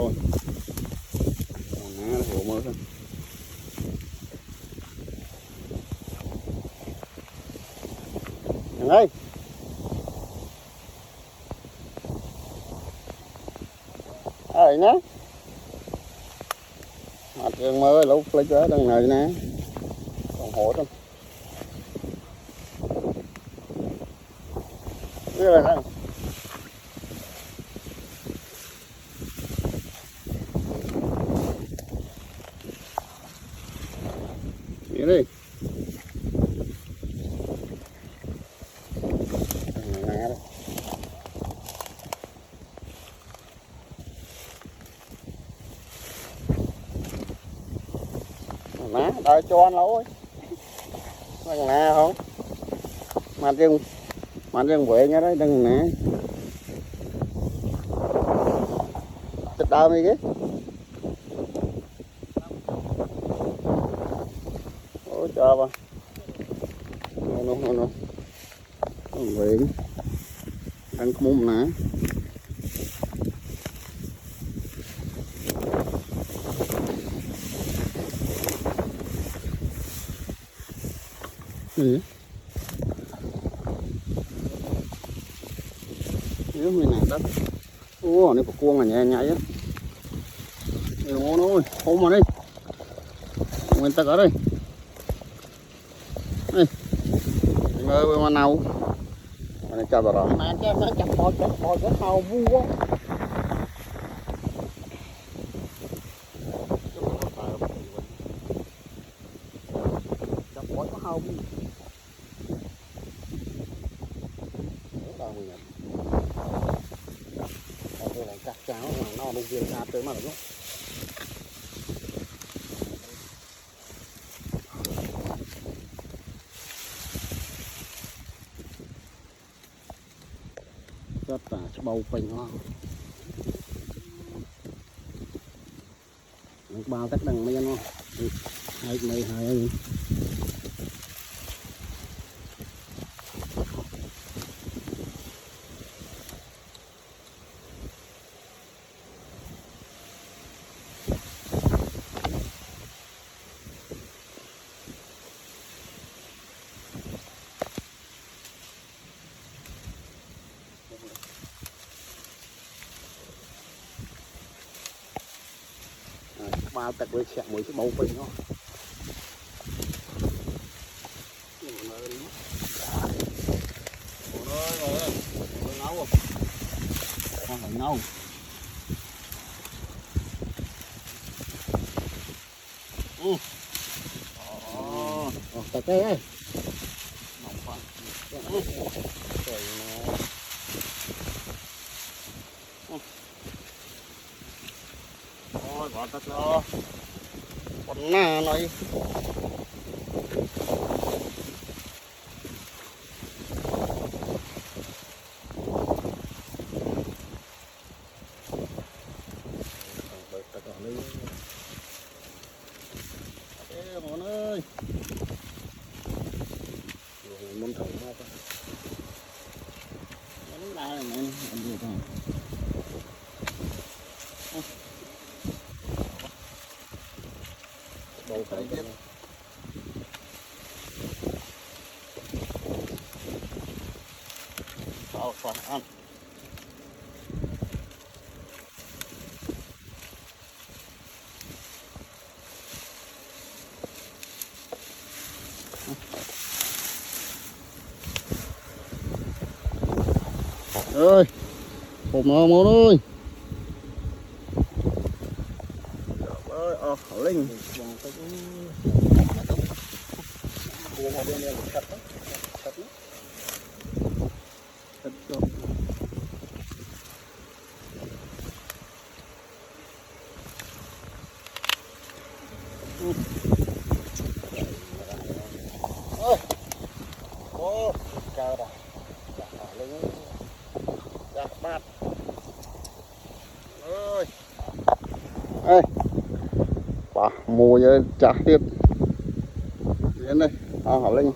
rồi. Má nó hổ mới thôi. Thằng ơi. Ơi nhá. Mặt trường mới lúc lấy cho đằng này nè. Còn hổ thôi. Đưa lại đây. Đi đi. Má đợi cho anh lỗi đằng nè không mặt rừng quệ nhá đấy đằng nè thịt đau đi chứ ôi cho bà nó quyện đang mum nè gì nếu mình này đất ô này có cuông là nhẹ nhảy á nó ơi hôm mà đi nguyên tắc ở đây đây mơ mà nào này cho vào đó mà cho nó chặt bò cái hàu vu quá chặt bò cái hàu vu cắt cháo mà nó đông viên ra tới mà đúng rất là bầu quanh hoa bao tất đằng mấy anh hai mấy hai bao tật với sẹo mới cái bầu quanh nó nấu tật cái ấy ôi bỏ tật rồi con na nói món ơi món thử ha món đá này anh được không đâu phải tiếp phải ăn ơi hộp nó món ơi ơi linh ô cao rồi bát ơi ê bà mùa giờ chả tiếp đến đây hả linh